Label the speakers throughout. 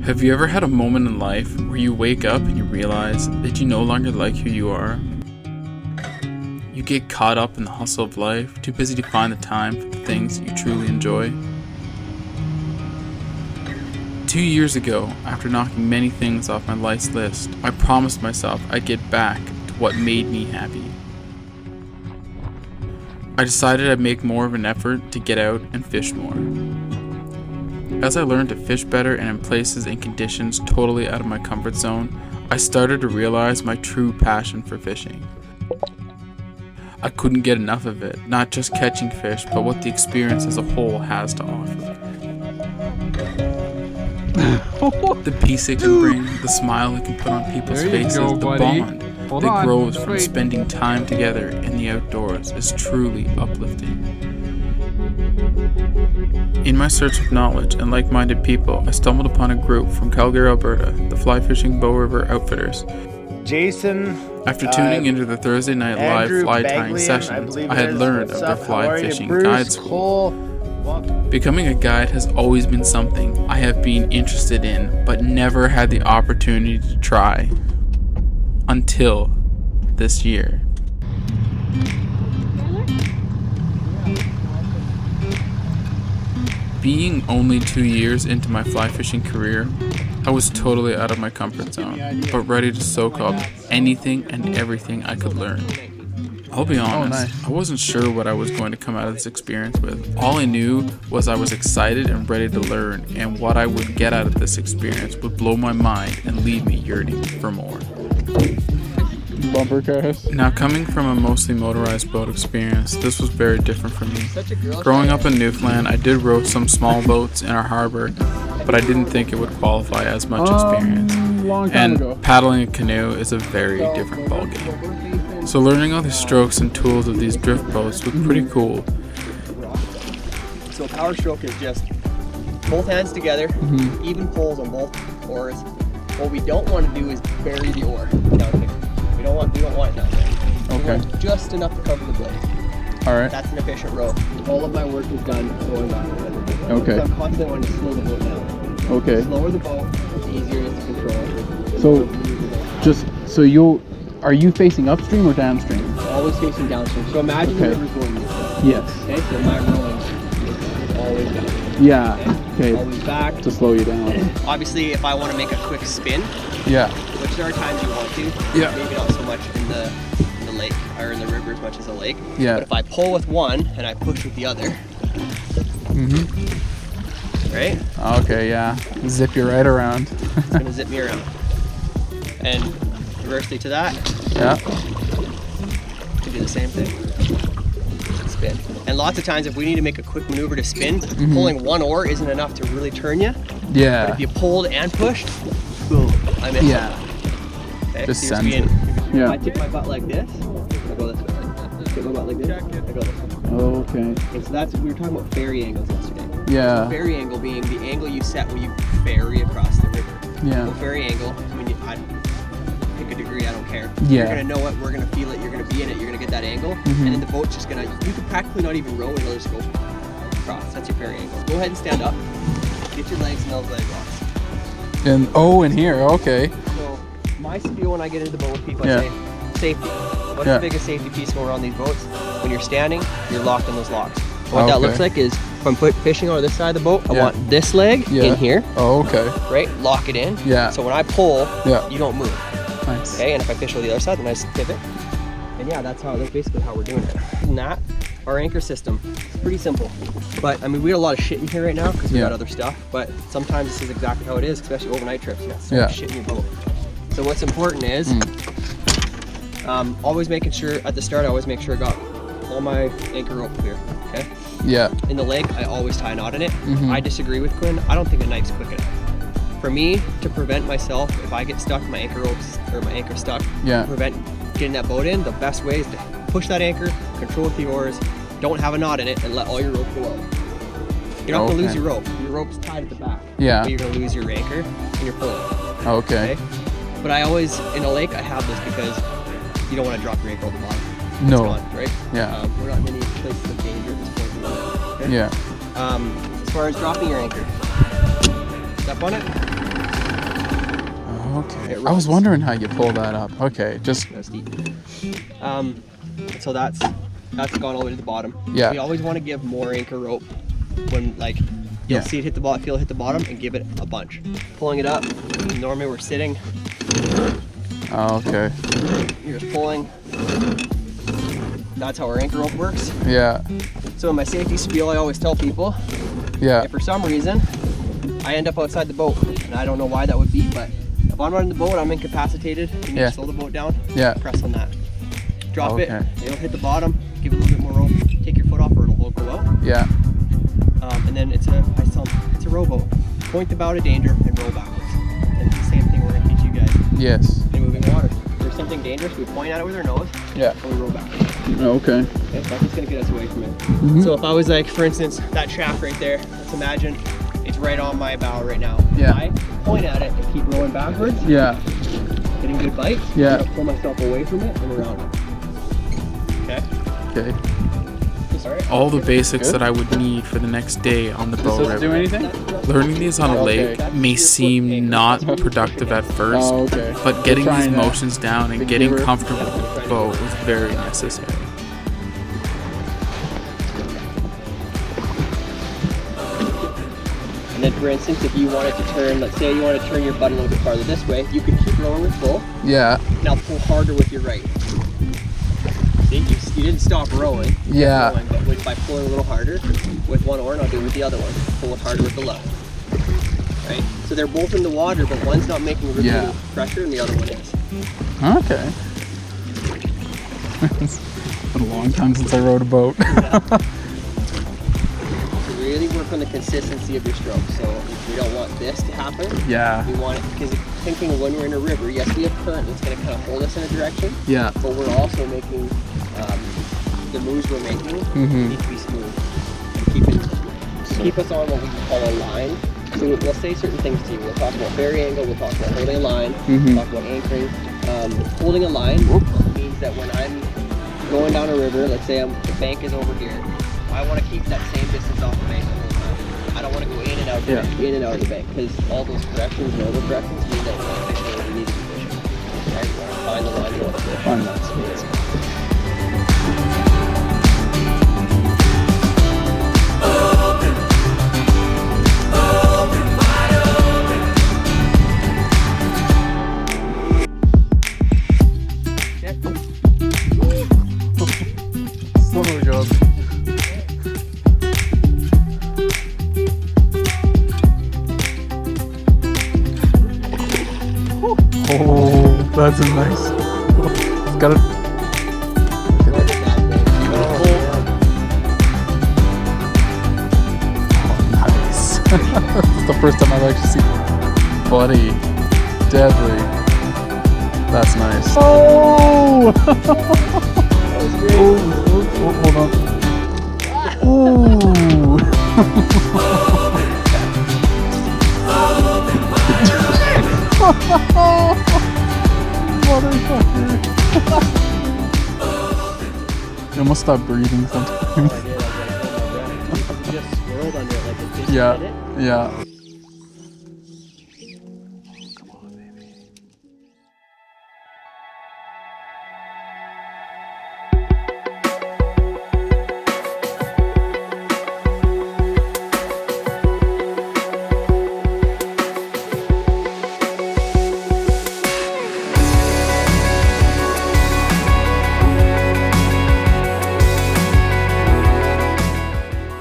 Speaker 1: Have you ever had a moment in life where you wake up and you realize that you no longer like who you are? You get caught up in the hustle of life, too busy to find the time for the things you truly enjoy? 2 years ago, after knocking many things off my life's list, I promised myself I'd get back to what made me happy. I decided I'd make more of an effort to get out and fish more. As I learned to fish better and in places and conditions totally out of my comfort zone, I started to realize my true passion for fishing. I couldn't get enough of it, not just catching fish, but what the experience as a whole has to offer. The peace it can bring, the smile it can put on people's faces, the bond that grows from spending time together in the outdoors is truly uplifting. In my search of knowledge and like-minded people, I stumbled upon a group from Calgary, Alberta, the Fly Fishing Bow River Outfitters.
Speaker 2: Jason.
Speaker 1: After tuning into the Thursday night
Speaker 2: Andrew
Speaker 1: live fly
Speaker 2: Bagley,
Speaker 1: tying sessions, I had
Speaker 2: is.
Speaker 1: learned
Speaker 2: What's
Speaker 1: of their
Speaker 2: up?
Speaker 1: fly
Speaker 2: How are you?
Speaker 1: fishing
Speaker 2: Bruce,
Speaker 1: guide school.
Speaker 2: Cole.
Speaker 1: Becoming a guide has always been something I have been interested in, but never had the opportunity to try. Until this year. Being only 2 years into my fly fishing career, I was totally out of my comfort zone, but ready to soak up anything and everything I could learn. I'll be honest, I wasn't sure what I was going to come out of this experience with. All I knew was I was excited and ready to learn, and what I would get out of this experience would blow my mind and leave me yearning for more.
Speaker 3: Bumper cars.
Speaker 1: Now, coming from a mostly motorized boat experience, this was very different for me. Growing up in Newfoundland, I did row some small boats in our harbor, but I didn't think it would qualify as much experience.
Speaker 3: Long time
Speaker 1: And
Speaker 3: ago.
Speaker 1: paddling a canoe is a very different ballgame. So learning all the strokes and tools of these drift boats was pretty cool.
Speaker 4: So power stroke is just both hands together, even pulls on both oars. What we don't want to do is bury the oar down here. We don't want it down there. We
Speaker 3: Okay.
Speaker 4: want just enough to cover the blade.
Speaker 3: All right.
Speaker 4: That's an efficient row. All of my work is done going back.
Speaker 3: Okay.
Speaker 4: So I'm constantly wanting to slow the boat down.
Speaker 3: Okay.
Speaker 4: The slower the boat, the easier it is to control.
Speaker 3: So, are you facing upstream or downstream?
Speaker 4: Always facing downstream. So imagine the
Speaker 3: Okay.
Speaker 4: river's going this way.
Speaker 3: Yes.
Speaker 4: Okay, so my rowing is always down.
Speaker 3: Yeah. Okay.
Speaker 4: Always back.
Speaker 3: To slow you down.
Speaker 4: Obviously, if I want to make a quick spin,
Speaker 3: Yeah.
Speaker 4: which there are times you want to,
Speaker 3: Yeah.
Speaker 4: maybe not so much in the lake or in the river as much as a lake.
Speaker 3: Yeah.
Speaker 4: But if I pull with one and I push with the other, right?
Speaker 3: Okay. Yeah. Zip you right around.
Speaker 4: It's gonna zip me around. And conversely to that,
Speaker 3: Yeah.
Speaker 4: to do the same thing. Spin. And lots of times if we need to make a quick maneuver to spin, pulling one oar isn't enough to really turn you. But
Speaker 3: Yeah.
Speaker 4: if you pulled and pushed, boom, I missed
Speaker 3: Yeah.
Speaker 4: it. Okay?
Speaker 3: Just
Speaker 4: So you're
Speaker 3: sends
Speaker 4: being- If
Speaker 3: Yeah.
Speaker 4: I tip my butt like this, I go this way. Tip my butt like this, I go this way.
Speaker 3: Okay.
Speaker 4: Okay, so that's, we were talking about ferry angles yesterday.
Speaker 3: Yeah.
Speaker 4: Ferry angle being the angle you set when you ferry across the river.
Speaker 3: Yeah.
Speaker 4: So ferry angle, I pick a degree, I don't care.
Speaker 3: Yeah.
Speaker 4: You're gonna know it, we're gonna feel it, you're gonna be in it, you're gonna get that angle, and then the boat's just gonna, you could practically not even row another scope across. That's your ferry angle. Go ahead and stand up. Get your legs and those leg locks.
Speaker 3: And in here. Okay.
Speaker 4: So my spiel when I get into the boat with people,
Speaker 3: Yeah.
Speaker 4: I say, safety. What's
Speaker 3: Yeah.
Speaker 4: the biggest safety piece when we're on these boats? When you're standing, you're locked in those locks. What
Speaker 3: Okay.
Speaker 4: that looks like is, if I'm fishing on this side of the boat, I
Speaker 3: Yeah.
Speaker 4: want this leg
Speaker 3: Yeah.
Speaker 4: in here,
Speaker 3: Oh, okay.
Speaker 4: right? Lock it in.
Speaker 3: Yeah.
Speaker 4: So when I pull,
Speaker 3: Yeah.
Speaker 4: you don't move.
Speaker 3: Nice.
Speaker 4: Okay, and if I fish on the other side, then I just pivot. And yeah, that's basically how we're doing it. Other than that, our anchor system, it's pretty simple. But I mean, we got a lot of shit in here right now because we got
Speaker 3: Yeah.
Speaker 4: other stuff. But sometimes this is exactly how it is, especially overnight trips. You got so
Speaker 3: Yeah.
Speaker 4: much shit in your boat. So what's important is always making sure at the start. I always make sure I got all my anchor rope clear. Okay.
Speaker 3: Yeah.
Speaker 4: In the lake, I always tie a knot in it. I disagree with Quinn. I don't think a knife's quick enough. For me, to prevent myself, if I get stuck, my anchor ropes or my anchor stuck,
Speaker 3: Yeah.
Speaker 4: to prevent getting that boat in, the best way is to push that anchor, control with the oars, don't have a knot in it, and let all your rope go out. You're not gonna lose
Speaker 3: Okay.
Speaker 4: your rope. Your rope's tied at the back.
Speaker 3: Yeah.
Speaker 4: But you're gonna lose your anchor and you're pulling.
Speaker 3: Okay.
Speaker 4: Okay. But I always, in a lake, I have this because you don't want to drop your anchor on the bottom.
Speaker 3: No.
Speaker 4: It's gone, right?
Speaker 3: Yeah.
Speaker 4: We're not in any places of danger at this point. Okay?
Speaker 3: Yeah.
Speaker 4: As far as dropping your anchor, step on it,
Speaker 3: Okay.
Speaker 4: It
Speaker 3: I was
Speaker 4: runs.
Speaker 3: wondering how you pull that up. Okay, just
Speaker 4: No, steep. So that's gone all the way to the bottom.
Speaker 3: Yeah.
Speaker 4: We always want to give more anchor rope when like you'll
Speaker 3: Yeah.
Speaker 4: see it hit the bottom, feel it hit the bottom, and give it a bunch. Pulling it up. Normally we're sitting.
Speaker 3: oh, okay.
Speaker 4: You're just pulling. That's how our anchor rope works.
Speaker 3: Yeah.
Speaker 4: So in my safety spiel, I always tell people,
Speaker 3: Yeah.
Speaker 4: if for some reason I end up outside the boat, and I don't know why that would be, but if I'm running the boat, I'm incapacitated, you need
Speaker 3: Yeah.
Speaker 4: to slow the boat down,
Speaker 3: Yeah.
Speaker 4: press on that. Drop it,
Speaker 3: Okay.
Speaker 4: it'll hit the bottom, give it a little bit more rope, take your foot off or it'll go out.
Speaker 3: Yeah.
Speaker 4: And then it's a rowboat. Point the bow to danger and roll backwards. And it's the same thing we're gonna teach you guys
Speaker 3: Yes.
Speaker 4: in moving water. If there's something dangerous, we point at it with our nose,
Speaker 3: Yeah.
Speaker 4: and we roll backwards.
Speaker 3: Okay.
Speaker 4: Okay, that's just gonna get us away from it.
Speaker 3: Mhm.
Speaker 4: So if I was like, for instance, that shaft right there, let's imagine it's right on my bow right now.
Speaker 3: Yeah.
Speaker 4: If I point at it and keep rowing backwards,
Speaker 3: Yeah.
Speaker 4: getting good bites,
Speaker 3: Yeah.
Speaker 4: I'm gonna pull myself away from it and around it. Okay?
Speaker 3: Okay.
Speaker 4: Alright.
Speaker 1: All the basics
Speaker 3: Good.
Speaker 1: that I would need for the next day on the boat.
Speaker 3: Does this do anything?
Speaker 1: Learning these on a lake may seem not productive at first,
Speaker 3: Oh, okay.
Speaker 1: but getting these
Speaker 3: Trying that.
Speaker 1: motions down and
Speaker 3: Big
Speaker 1: getting
Speaker 3: giver.
Speaker 1: comfortable with the boat was very necessary.
Speaker 4: And then for instance, if you wanted to turn, let's say you want to turn your butt a little bit farther this way, you could keep rowing with full.
Speaker 3: Yeah.
Speaker 4: Now pull harder with your right. See, you didn't stop rowing. You kept
Speaker 3: Yeah.
Speaker 4: rowing, but by pulling a little harder with one oar, and I'll do it with the other one. Pull it harder with the left. Right? So they're both in the water, but one's not making really
Speaker 3: Yeah.
Speaker 4: pressure and the other one is.
Speaker 3: Okay. It's been a long time since I rode a boat.
Speaker 4: To really work on the consistency of your stroke. So we don't want this to happen.
Speaker 3: Yeah.
Speaker 4: We want it, because thinking of when we're in a river, yes, we have current that's going to kind of hold us in a direction,
Speaker 3: Yeah.
Speaker 4: but we're also making, the moves we're making
Speaker 3: Mhm.
Speaker 4: need to be smooth. Keep us on what we call a line. So we'll say certain things to you. We'll talk about berry angle, we'll talk about holding a line,
Speaker 3: Mhm.
Speaker 4: we'll talk about anchoring. Holding a line means that when I'm going down a river, let's say the bank is over here, I want to keep that same distance off the bank the whole time. I don't want to go in and out, in and out of the bank, because all those corrections and other corrections mean that we're not fishing where we need to be fishing. Right? We want to find the line we want to fish.
Speaker 3: Find that space. So good. Oh, that's a nice. It's got a. Nice. It's the first time I've actually seen bloody, deadly. That's nice. Oh! Oh, hold on. Motherfucker. You almost stop breathing sometimes.
Speaker 4: Just swirled under it like it just
Speaker 3: Yeah,
Speaker 4: hit it.
Speaker 3: yeah.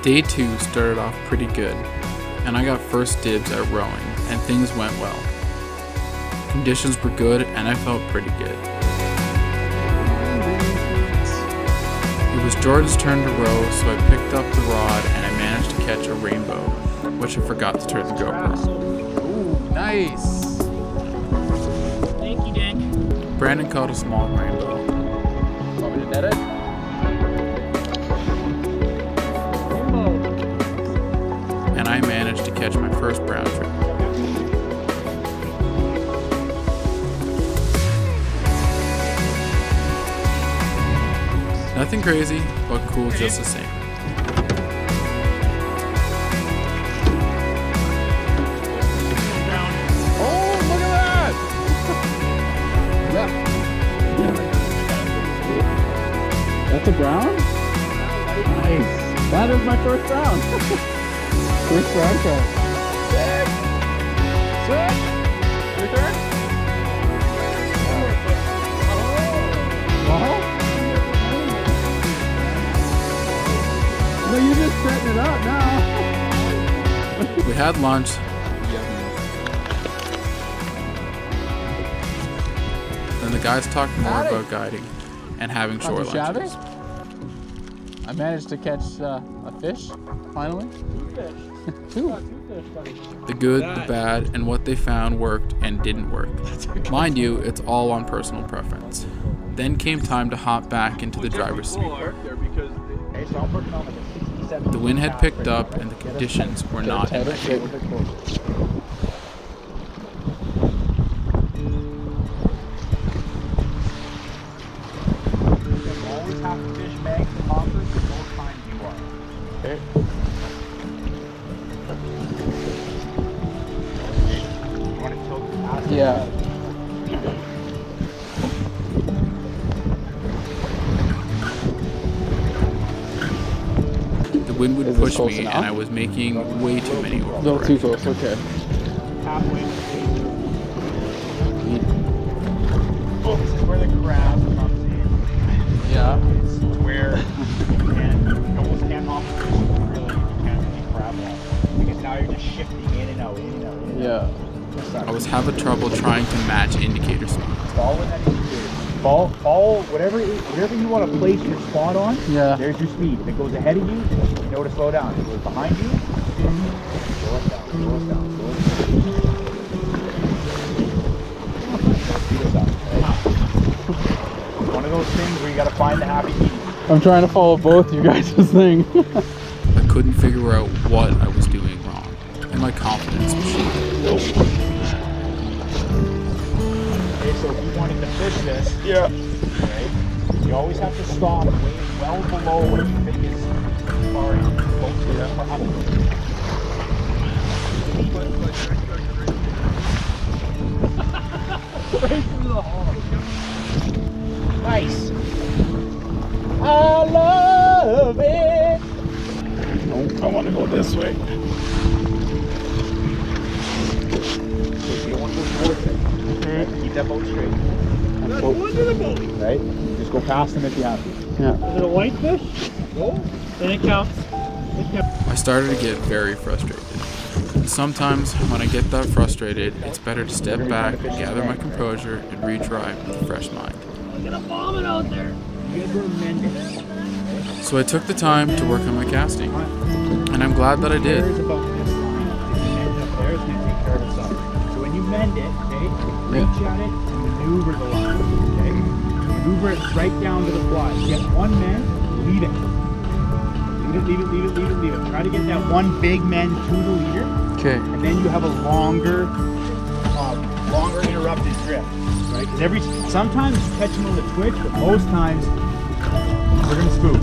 Speaker 1: Day 2 started off pretty good, and I got first dibs at rowing, and things went well. Conditions were good, and I felt pretty good. It was Jordan's turn to row, so I picked up the rod and I managed to catch a rainbow, which I forgot to turn the GoPro.
Speaker 3: Ooh, nice.
Speaker 4: Thank you, Dick.
Speaker 1: Brandon caught a small rainbow.
Speaker 3: Want me to net it?
Speaker 1: And I managed to catch my first brown trout. Nothing crazy, but cool just the same.
Speaker 3: Oh, look at that! down. First round car.
Speaker 1: Your turn?
Speaker 3: No, you're just setting it up now.
Speaker 1: We had lunch. Then the guys talked more about guiding and having shore lunches.
Speaker 3: I managed to catch a fish, finally. Two.
Speaker 1: The good, the bad, and what they found worked and didn't work. Mind you, it's all on personal preference. Then came time to hop back into the driver's seat. The wind had picked up and the conditions were not in my favor.
Speaker 2: Always have to fish bags and hoppers the most times you are. Okay. You want to tilt the pass?
Speaker 3: Yeah.
Speaker 1: The wind would
Speaker 3: Is this
Speaker 1: push
Speaker 3: close
Speaker 1: me
Speaker 3: enough?
Speaker 1: and I was making way too many
Speaker 3: A little too
Speaker 1: overcorrections.
Speaker 3: close, okay.
Speaker 2: Halfway. Oh, this is where the crab comes in.
Speaker 3: Yeah.
Speaker 2: It's where you almost can't hop fish. Really, you can't really crab off. Because now you're just shifting in and out, in and out, in and out.
Speaker 3: Yeah.
Speaker 1: I was having trouble trying to match indicator speed.
Speaker 2: Follow that indicator. Follow whatever you want to place your spot on.
Speaker 3: Yeah.
Speaker 2: There's your speed. If it goes ahead of you, you know to slow down. If it goes behind you, slow it down, slow it down, slow it down. Speed us up, right? One of those things where you got to find the happy medium.
Speaker 3: I'm trying to follow both you guys' thing.
Speaker 1: I couldn't figure out what I was doing wrong, and my confidence was shaken.
Speaker 2: Okay, so if you wanted to fish this, right, you always have to stop way well below what you think is far close to the top. Right through the hole. Nice. I love it.
Speaker 3: I want to go this way.
Speaker 2: You don't want to go towards it. Keep that boat straight. Right? Just go past them if you have to.
Speaker 3: Yeah.
Speaker 5: Is it a whitefish?
Speaker 2: Go.
Speaker 5: Then it counts.
Speaker 1: I started to get very frustrated. Sometimes when I get that frustrated, it's better to step back, gather my composure, and retry with a fresh mind.
Speaker 5: I'm gonna vomit out there.
Speaker 2: You guys were mending.
Speaker 1: So I took the time to work on my casting, and I'm glad that I did.
Speaker 2: Cares about this line. If you mend it up there, it's going to take care of itself. So when you mend it, okay, reach at it and maneuver the line, okay? Maneuver it right down to the fly. Get one mend, leave it. Leave it. Try to get that one big mend to the leader,
Speaker 3: Okay.
Speaker 2: and then you have a longer interrupted drift, right? Because sometimes you catch them on the twitch, but most times we're gonna spook.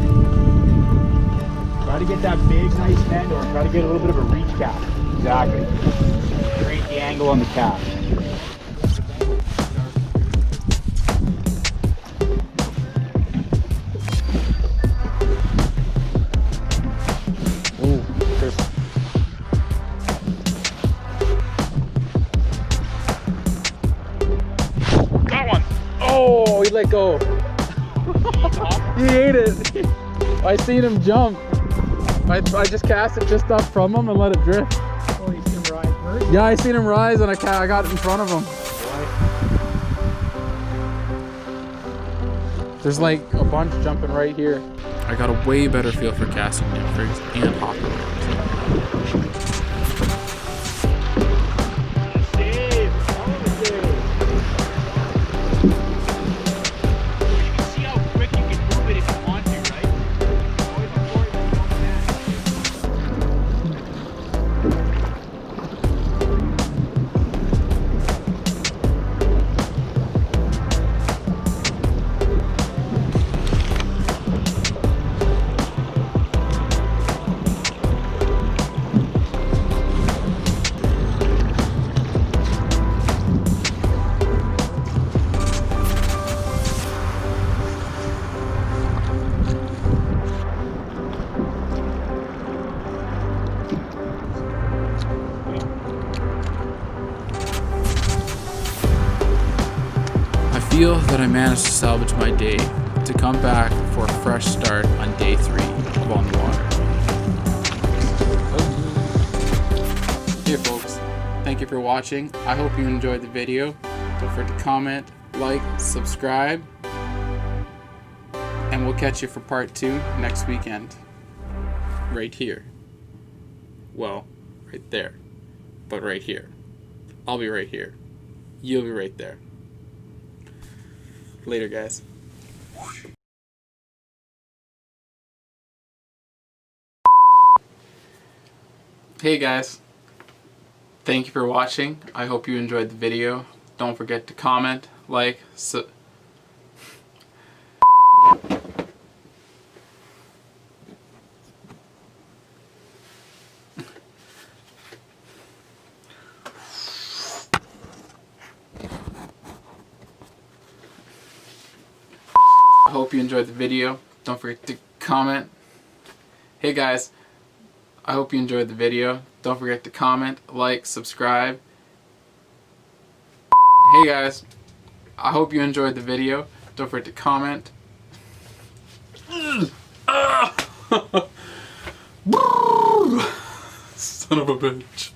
Speaker 2: Try to get that big, nice bend, or try to get a little bit of a reach cast. Exactly. Create the angle on the cast.
Speaker 3: Ooh, Chris.
Speaker 2: Got one.
Speaker 3: Oh, he let go. He ate it. I seen him jump. I just cast it just up from him and let it drift.
Speaker 5: Oh, you see him rise first?
Speaker 3: Yeah, I seen him rise and I got in front of him. There's like a bunch jumping right here.
Speaker 1: I got a way better feel for casting nymph rigs and hopper rigs.
Speaker 2: See how quick you can move it if you want to, right? Always before you don't match.
Speaker 1: feel that I managed to salvage my day to come back for a fresh start on day 3 of On the Water. Hey folks, thank you for watching. I hope you enjoyed the video. Don't forget to comment, like, subscribe, and we'll catch you for part 2 next weekend. Right here. Well, right there. But right here. I'll be right here. You'll be right there. Later, guys. Hey guys. Thank you for watching. I hope you enjoyed the video. Don't forget to comment, like, I hope you enjoyed the video. Don't forget to comment. Hey guys, I hope you enjoyed the video. Don't forget to comment, like, subscribe. Hey guys, I hope you enjoyed the video. Don't forget to comment. Son of a bitch.